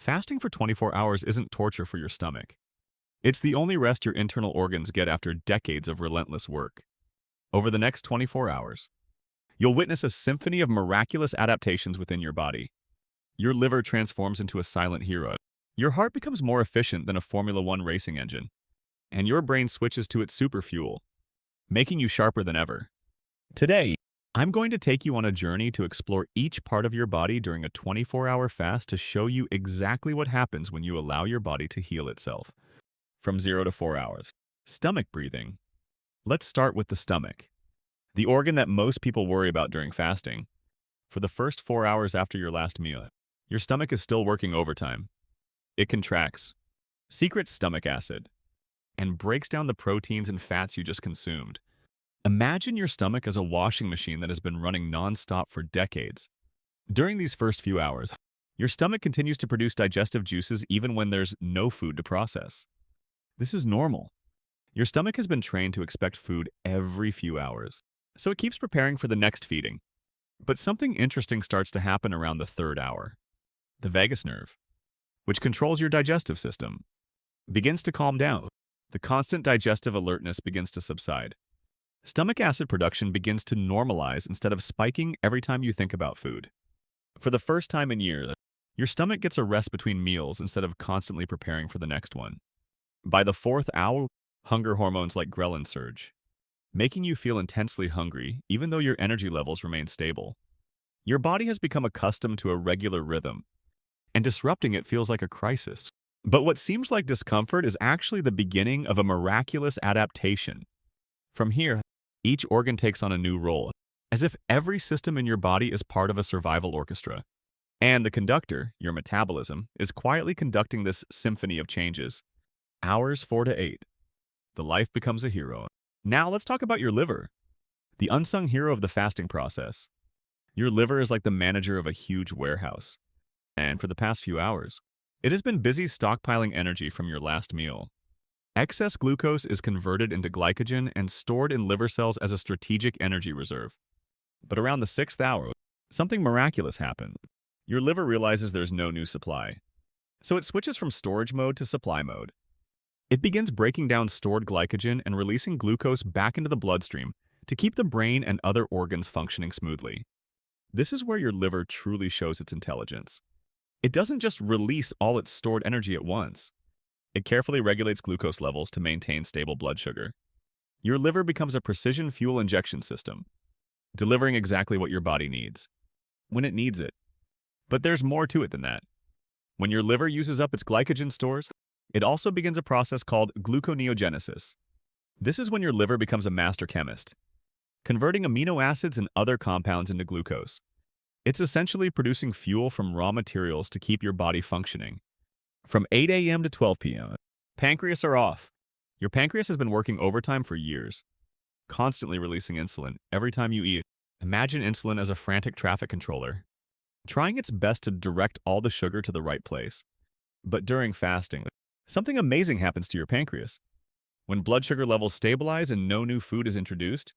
Fasting for 24 hours isn't torture for your stomach. It's the only rest your internal organs get after decades of relentless work. Over the next 24 hours, you'll witness a symphony of miraculous adaptations within your body. Your liver transforms into a silent hero. Your heart becomes more efficient than a Formula One racing engine. And your brain switches to its super fuel, making you sharper than ever. Today, I'm going to take you on a journey to explore each part of your body during a 24-hour fast to show you exactly what happens when you allow your body to heal itself. From 0 to 4 hours. Stomach breathing. Let's start with the stomach, the organ that most people worry about during fasting. For the first 4 hours after your last meal, your stomach is still working overtime. It contracts, secretes stomach acid, and breaks down the proteins and fats you just consumed. Imagine your stomach as a washing machine that has been running non-stop for decades. During these first few hours, your stomach continues to produce digestive juices even when there's no food to process. This is normal. Your stomach has been trained to expect food every few hours, so it keeps preparing for the next feeding. But something interesting starts to happen around the third hour. The vagus nerve, which controls your digestive system, begins to calm down. The constant digestive alertness begins to subside. Stomach acid production begins to normalize instead of spiking every time you think about food. For the first time in years, your stomach gets a rest between meals instead of constantly preparing for the next one. By the fourth hour, hunger hormones like ghrelin surge, making you feel intensely hungry even though your energy levels remain stable. Your body has become accustomed to a regular rhythm, and disrupting it feels like a crisis. But what seems like discomfort is actually the beginning of a miraculous adaptation. From here, each organ takes on a new role, as if every system in your body is part of a survival orchestra. And the conductor, your metabolism, is quietly conducting this symphony of changes. Hours 4 to 8. The life becomes a hero. Now let's talk about your liver, the unsung hero of the fasting process. Your liver is like the manager of a huge warehouse. And for the past few hours, it has been busy stockpiling energy from your last meal. Excess glucose is converted into glycogen and stored in liver cells as a strategic energy reserve. But around the sixth hour, something miraculous happened. Your liver realizes there's no new supply, so it switches from storage mode to supply mode. It begins breaking down stored glycogen and releasing glucose back into the bloodstream to keep the brain and other organs functioning smoothly. This is where your liver truly shows its intelligence. It doesn't just release all its stored energy at once. It carefully regulates glucose levels to maintain stable blood sugar. Your liver becomes a precision fuel injection system, delivering exactly what your body needs, when it needs it. But there's more to it than that. When your liver uses up its glycogen stores, it also begins a process called gluconeogenesis. This is when your liver becomes a master chemist, converting amino acids and other compounds into glucose. It's essentially producing fuel from raw materials to keep your body functioning. From 8 a.m. to 12 p.m., pancreas are off. Your pancreas has been working overtime for years, constantly releasing insulin every time you eat. Imagine insulin as a frantic traffic controller, trying its best to direct all the sugar to the right place. But during fasting, something amazing happens to your pancreas. When blood sugar levels stabilize and no new food is introduced,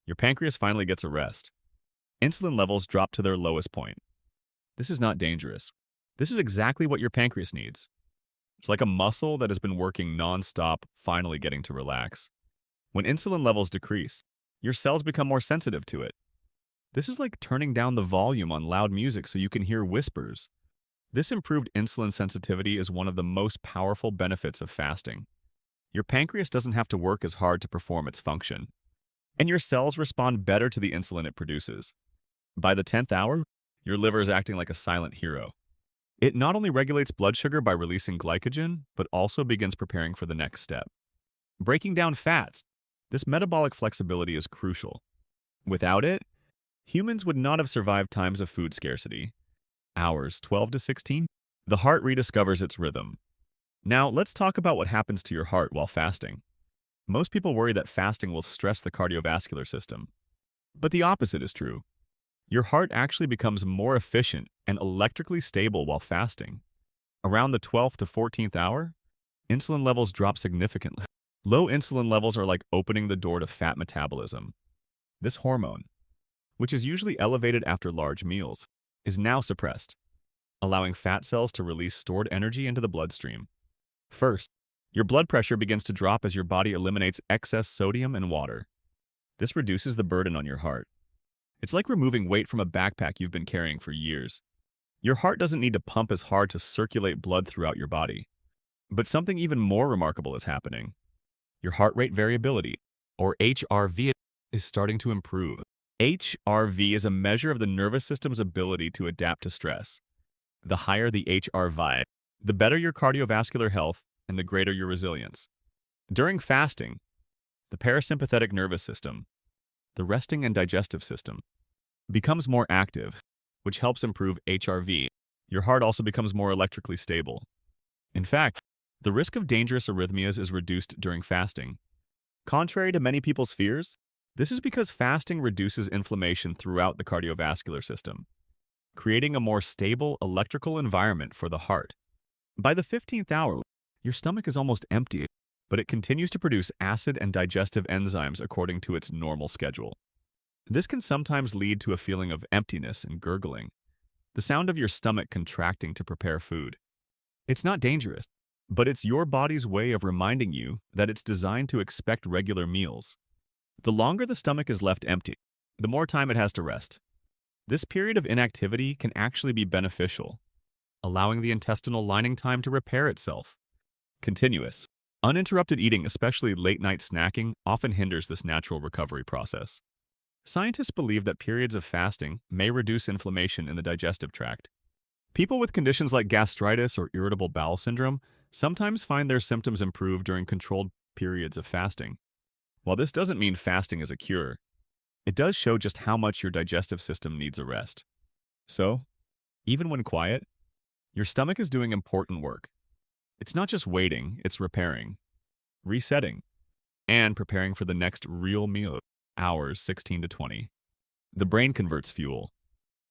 your pancreas finally gets a rest. Insulin levels drop to their lowest point. This is not dangerous. This is exactly what your pancreas needs. It's like a muscle that has been working non-stop, finally getting to relax. When insulin levels decrease, your cells become more sensitive to it. This is like turning down the volume on loud music so you can hear whispers. This improved insulin sensitivity is one of the most powerful benefits of fasting. Your pancreas doesn't have to work as hard to perform its function, and your cells respond better to the insulin it produces. By the 10th hour, your liver is acting like a silent hero. It not only regulates blood sugar by releasing glycogen, but also begins preparing for the next step. Breaking down fats. This metabolic flexibility is crucial. Without it, humans would not have survived times of food scarcity. Hours 12 to 16, the heart rediscovers its rhythm. Now, let's talk about what happens to your heart while fasting. Most people worry that fasting will stress the cardiovascular system, but the opposite is true. Your heart actually becomes more efficient and electrically stable while fasting. Around the 12th to 14th hour, insulin levels drop significantly. Low insulin levels are like opening the door to fat metabolism. This hormone, which is usually elevated after large meals, is now suppressed. allowing fat cells to release stored energy into the bloodstream. First, your blood pressure begins to drop as your body eliminates excess sodium and water. This reduces the burden on your heart. It's like removing weight from a backpack you've been carrying for years. Your heart doesn't need to pump as hard to circulate blood throughout your body. But something even more remarkable is happening. Your heart rate variability, or HRV, is starting to improve. HRV is a measure of the nervous system's ability to adapt to stress. The higher the HRV, the better your cardiovascular health and the greater your resilience. During fasting, the parasympathetic nervous system, the resting and digestive system, becomes more active, which helps improve HRV. Your heart also becomes more electrically stable. In fact, the risk of dangerous arrhythmias is reduced during fasting. Contrary to many people's fears, this is because fasting reduces inflammation throughout the cardiovascular system, creating a more stable electrical environment for the heart. By the 15th hour, your stomach is almost empty, but it continues to produce acid and digestive enzymes according to its normal schedule. This can sometimes lead to a feeling of emptiness and gurgling, the sound of your stomach contracting to prepare food. It's not dangerous, but it's your body's way of reminding you that it's designed to expect regular meals. The longer the stomach is left empty, the more time it has to rest. This period of inactivity can actually be beneficial, allowing the intestinal lining time to repair itself. Continuous, uninterrupted eating, especially late-night snacking, often hinders this natural recovery process. Scientists believe that periods of fasting may reduce inflammation in the digestive tract. People with conditions like gastritis or irritable bowel syndrome sometimes find their symptoms improve during controlled periods of fasting. While this doesn't mean fasting is a cure, it does show just how much your digestive system needs a rest. So, even when quiet, your stomach is doing important work. It's not just waiting, it's repairing, resetting, and preparing for the next real meal, hours 16 to 20. The brain converts fuel.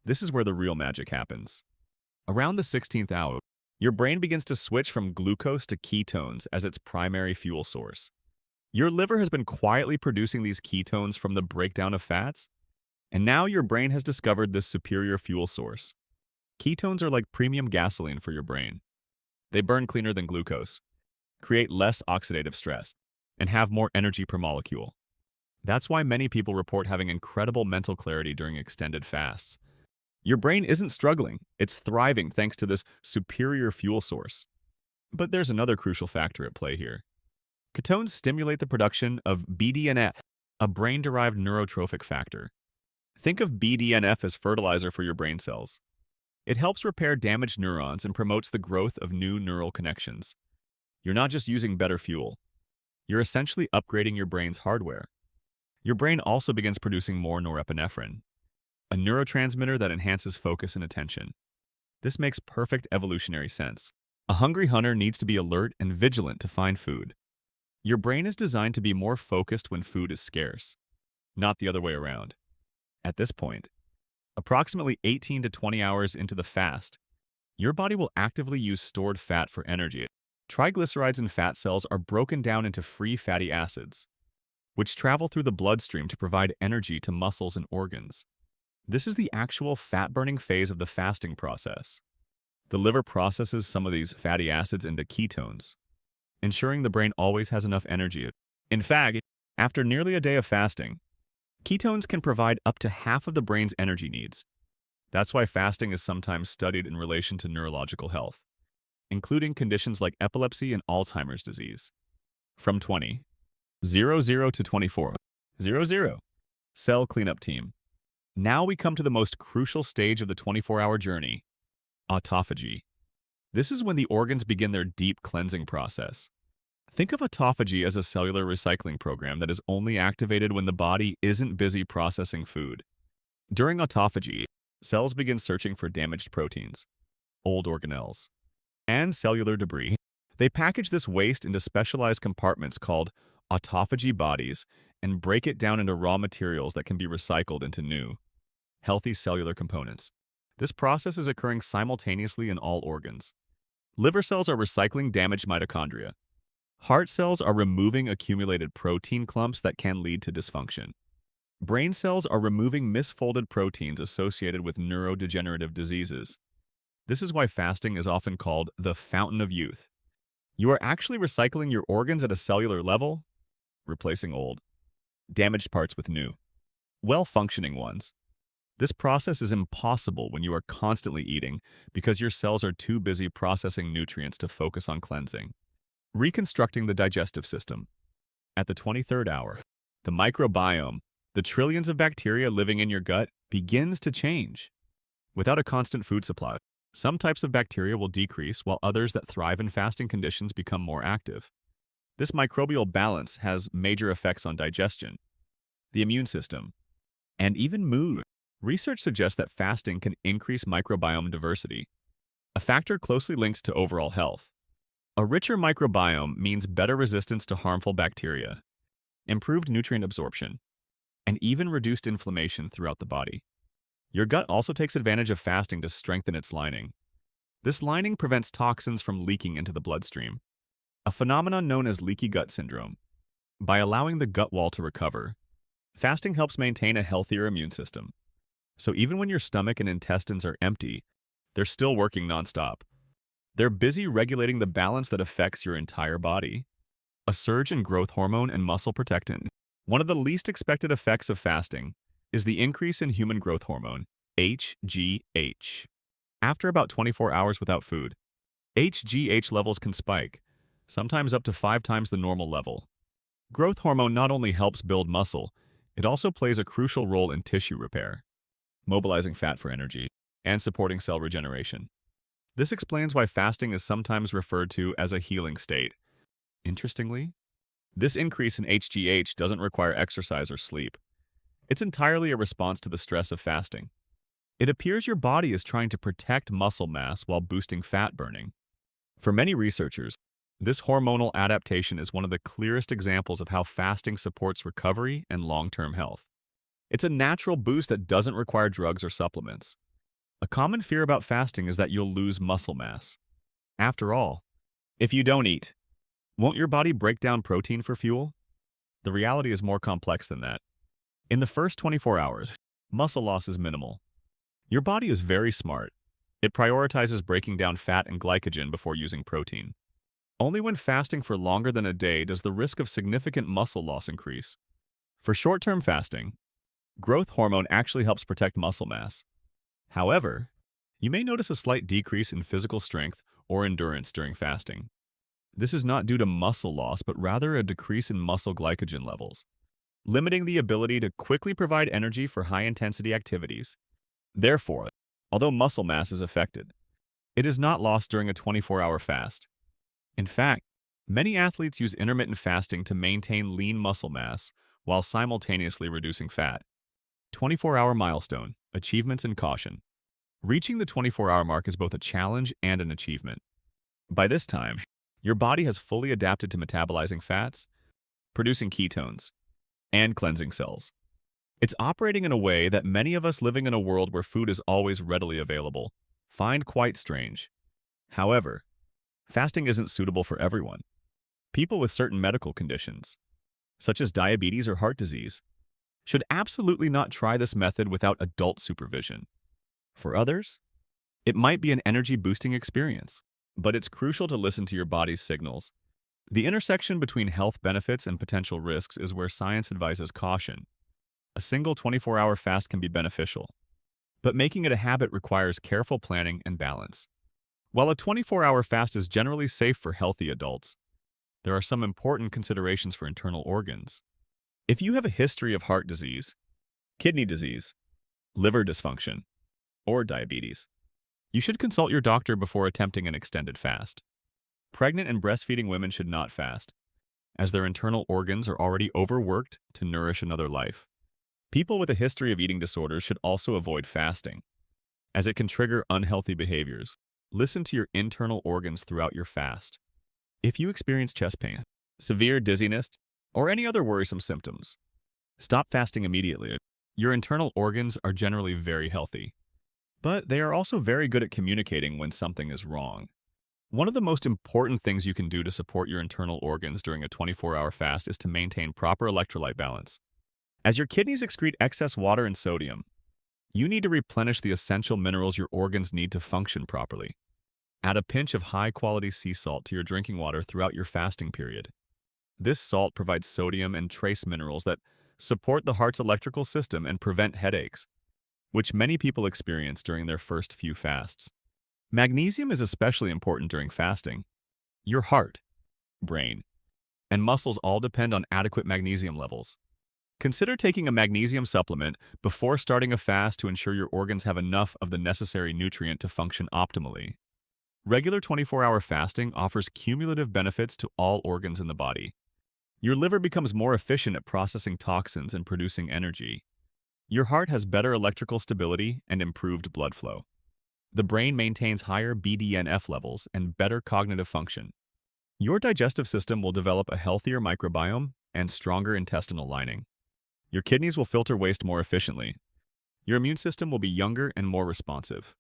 This is where the real magic happens. Around the 16th hour, your brain begins to switch from glucose to ketones as its primary fuel source. Your liver has been quietly producing these ketones from the breakdown of fats, and now your brain has discovered this superior fuel source. Ketones are like premium gasoline for your brain. They burn cleaner than glucose, create less oxidative stress, and have more energy per molecule. That's why many people report having incredible mental clarity during extended fasts. Your brain isn't struggling, it's thriving thanks to this superior fuel source. But there's another crucial factor at play here. Ketones stimulate the production of BDNF, a brain-derived neurotrophic factor. Think of BDNF as fertilizer for your brain cells. It helps repair damaged neurons and promotes the growth of new neural connections. You're not just using better fuel. You're essentially upgrading your brain's hardware. Your brain also begins producing more norepinephrine, a neurotransmitter that enhances focus and attention. This makes perfect evolutionary sense. A hungry hunter needs to be alert and vigilant to find food. Your brain is designed to be more focused when food is scarce, not the other way around. At this point, approximately 18 to 20 hours into the fast, your body will actively use stored fat for energy. Triglycerides in fat cells are broken down into free fatty acids, which travel through the bloodstream to provide energy to muscles and organs. This is the actual fat-burning phase of the fasting process. The liver processes some of these fatty acids into ketones, ensuring the brain always has enough energy. In fact, after nearly a day of fasting, ketones can provide up to half of the brain's energy needs. That's why fasting is sometimes studied in relation to neurological health, including conditions like epilepsy and Alzheimer's disease. From 20:00 to 24:00, cell cleanup team. Now we come to the most crucial stage of the 24-hour journey, autophagy. This is when the organs begin their deep cleansing process. Think of autophagy as a cellular recycling program that is only activated when the body isn't busy processing food. During autophagy, cells begin searching for damaged proteins, old organelles, and cellular debris. They package this waste into specialized compartments called autophagy bodies and break it down into raw materials that can be recycled into new, healthy cellular components. This process is occurring simultaneously in all organs. Liver cells are recycling damaged mitochondria. Heart cells are removing accumulated protein clumps that can lead to dysfunction. Brain cells are removing misfolded proteins associated with neurodegenerative diseases. This is why fasting is often called the fountain of youth. You are actually recycling your organs at a cellular level, replacing old, damaged parts with new, well-functioning ones. This process is impossible when you are constantly eating because your cells are too busy processing nutrients to focus on cleansing. Reconstructing the digestive system. At the 23rd hour, the microbiome, the trillions of bacteria living in your gut, begins to change. Without a constant food supply, some types of bacteria will decrease while others that thrive in fasting conditions become more active. This microbial balance has major effects on digestion, the immune system, and even mood. Research suggests that fasting can increase microbiome diversity, a factor closely linked to overall health. A richer microbiome means better resistance to harmful bacteria, improved nutrient absorption, and even reduced inflammation throughout the body. Your gut also takes advantage of fasting to strengthen its lining. This lining prevents toxins from leaking into the bloodstream, a phenomenon known as leaky gut syndrome. By allowing the gut wall to recover, fasting helps maintain a healthier immune system. So even when your stomach and intestines are empty, they're still working nonstop. They're busy regulating the balance that affects your entire body. A surge in growth hormone and muscle protectin. One of the least expected effects of fasting is the increase in human growth hormone, HGH. After about 24 hours without food, HGH levels can spike, sometimes up to 5 times the normal level. Growth hormone not only helps build muscle, it also plays a crucial role in tissue repair, mobilizing fat for energy, and supporting cell regeneration. This explains why fasting is sometimes referred to as a healing state. Interestingly, this increase in HGH doesn't require exercise or sleep. It's entirely a response to the stress of fasting. It appears your body is trying to protect muscle mass while boosting fat burning. For many researchers, this hormonal adaptation is one of the clearest examples of how fasting supports recovery and long-term health. It's a natural boost that doesn't require drugs or supplements. A common fear about fasting is that you'll lose muscle mass. After all, if you don't eat, won't your body break down protein for fuel? The reality is more complex than that. In the first 24 hours, muscle loss is minimal. Your body is very smart. It prioritizes breaking down fat and glycogen before using protein. Only when fasting for longer than a day does the risk of significant muscle loss increase. For short-term fasting, growth hormone actually helps protect muscle mass. However, you may notice a slight decrease in physical strength or endurance during fasting. This is not due to muscle loss, but rather a decrease in muscle glycogen levels, limiting the ability to quickly provide energy for high-intensity activities. Therefore, although muscle mass is affected, it is not lost during a 24-hour fast. In fact, many athletes use intermittent fasting to maintain lean muscle mass while simultaneously reducing fat. 24-hour milestone, achievements and caution. Reaching the 24-hour mark is both a challenge and an achievement. By this time, your body has fully adapted to metabolizing fats, producing ketones, and cleansing cells. It's operating in a way that many of us living in a world where food is always readily available find quite strange. However, fasting isn't suitable for everyone. People with certain medical conditions, such as diabetes or heart disease, should absolutely not try this method without adult supervision. For others, it might be an energy-boosting experience, but it's crucial to listen to your body's signals. The intersection between health benefits and potential risks is where science advises caution. A single 24-hour fast can be beneficial, but making it a habit requires careful planning and balance. While a 24-hour fast is generally safe for healthy adults, there are some important considerations for internal organs. If you have a history of heart disease, kidney disease, liver dysfunction, or diabetes, you should consult your doctor before attempting an extended fast. Pregnant and breastfeeding women should not fast, as their internal organs are already overworked to nourish another life. People with a history of eating disorders should also avoid fasting, as it can trigger unhealthy behaviors. Listen to your internal organs throughout your fast. If you experience chest pain, severe dizziness, or any other worrisome symptoms, stop fasting immediately. Your internal organs are generally very healthy, but they are also very good at communicating when something is wrong. One of the most important things you can do to support your internal organs during a 24-hour fast is to maintain proper electrolyte balance. As your kidneys excrete excess water and sodium, You need to replenish the essential minerals your organs need to function properly. Add a pinch of high-quality sea salt to your drinking water throughout your fasting period. This salt provides sodium and trace minerals that support the heart's electrical system and prevent headaches, which many people experience during their first few fasts. Magnesium is especially important during fasting. Your heart, brain, and muscles all depend on adequate magnesium levels. Consider taking a magnesium supplement before starting a fast to ensure your organs have enough of the necessary nutrient to function optimally. Regular 24-hour fasting offers cumulative benefits to all organs in the body. Your liver becomes more efficient at processing toxins and producing energy. Your heart has better electrical stability and improved blood flow. The brain maintains higher BDNF levels and better cognitive function. Your digestive system will develop a healthier microbiome and stronger intestinal lining. Your kidneys will filter waste more efficiently. Your immune system will be younger and more responsive.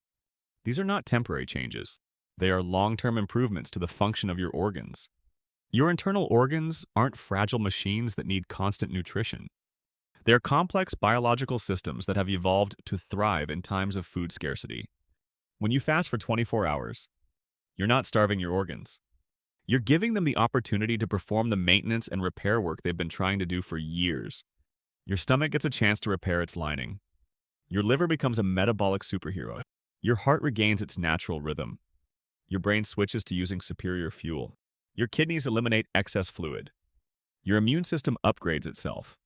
These are not temporary changes. They are long-term improvements to the function of your organs. Your internal organs aren't fragile machines that need constant nutrition. They are complex biological systems that have evolved to thrive in times of food scarcity. When you fast for 24 hours, you're not starving your organs. You're giving them the opportunity to perform the maintenance and repair work they've been trying to do for years. Your stomach gets a chance to repair its lining. Your liver becomes a metabolic superhero. Your heart regains its natural rhythm. Your brain switches to using superior fuel. Your kidneys eliminate excess fluid. Your immune system upgrades itself.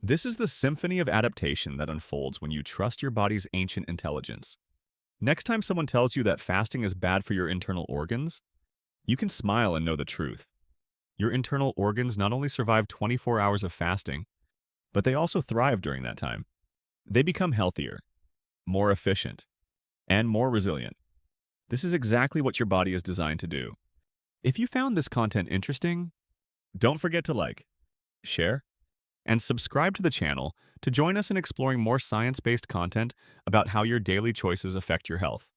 This is the symphony of adaptation that unfolds when you trust your body's ancient intelligence. Next time someone tells you that fasting is bad for your internal organs, you can smile and know the truth. Your internal organs not only survive 24 hours of fasting, but they also thrive during that time. They become healthier, more efficient, and more resilient. This is exactly what your body is designed to do. If you found this content interesting, don't forget to like, share, and subscribe to the channel to join us in exploring more science-based content about how your daily choices affect your health.